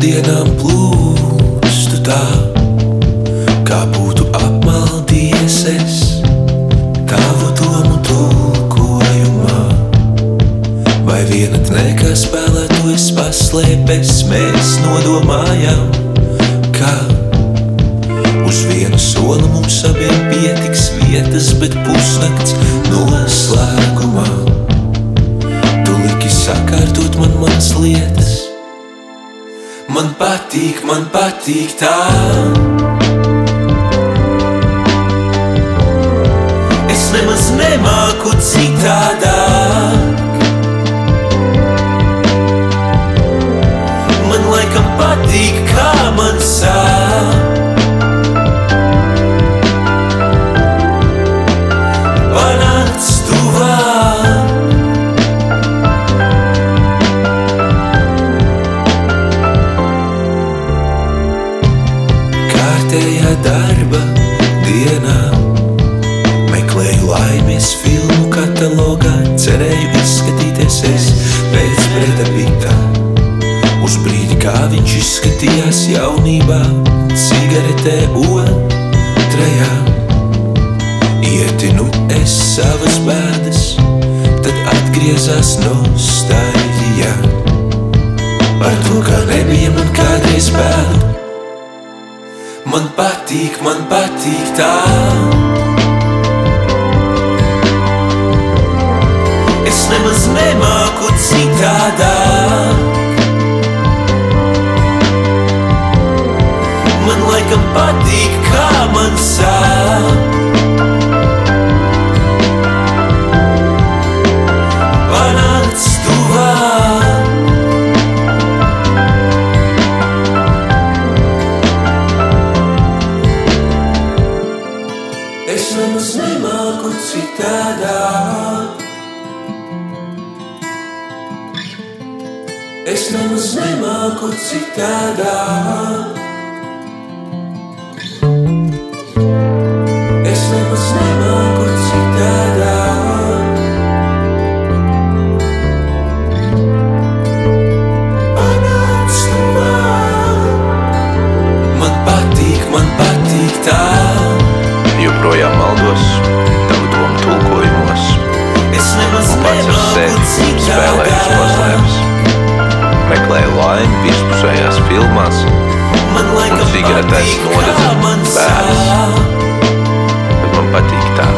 dienām plūstu tā, kā būtu apmaldījies es tavu domu tulkojumā. Vai vienatnē, kā spēlētojas paslēpes, mēs nodomājam, ka uz vienu soli mums abiem pietiks vietas, bet pusnakts noslēgumā tu liki sakārtot man manas lietas. Man patīk tā. Es nemaz nemāku citādāk. Man laikam patīk, kā man sāp. Panāc tuvāk. Kārtējā darba dienā meklēju laimes filmu katalogā, cerēju izskatīties es pēc Breda Pitta. Uz brīdi, kā viņš izskatījās jaunībā, cigaretē otrajā. Ietinu es savas bēdas, tad atgriezās nostalģija par to, kā nebija man kādreiz bēdu. Man patīk tā. Es nemaz nemāku citādāk. Man laikam patīk, kā man sāp. Panāc tuvāk. Es nemaz nemāku citādāk. Es nemaz nemāku citādāk. Es nemaz nemāku citādāk. Panāc tuvāk. Man patīk tā. Joprojām maldos tavu domu tulkojumos. Es nemaz Un pats ar sevi spēlēju uz paslēpes. Meklēju laimi virspusējās filmās un cigaretēs nodedzu bēdas. Bet man patīk tā.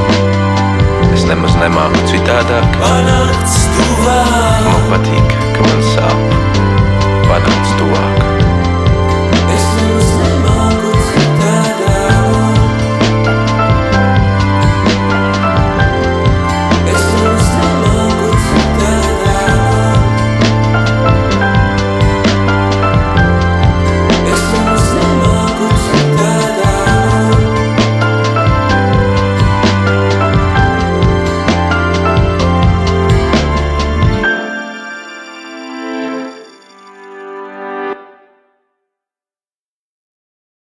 Es nemaz nemāku citādāk. Panāc tuvāk. Man patīk, ka man sāp.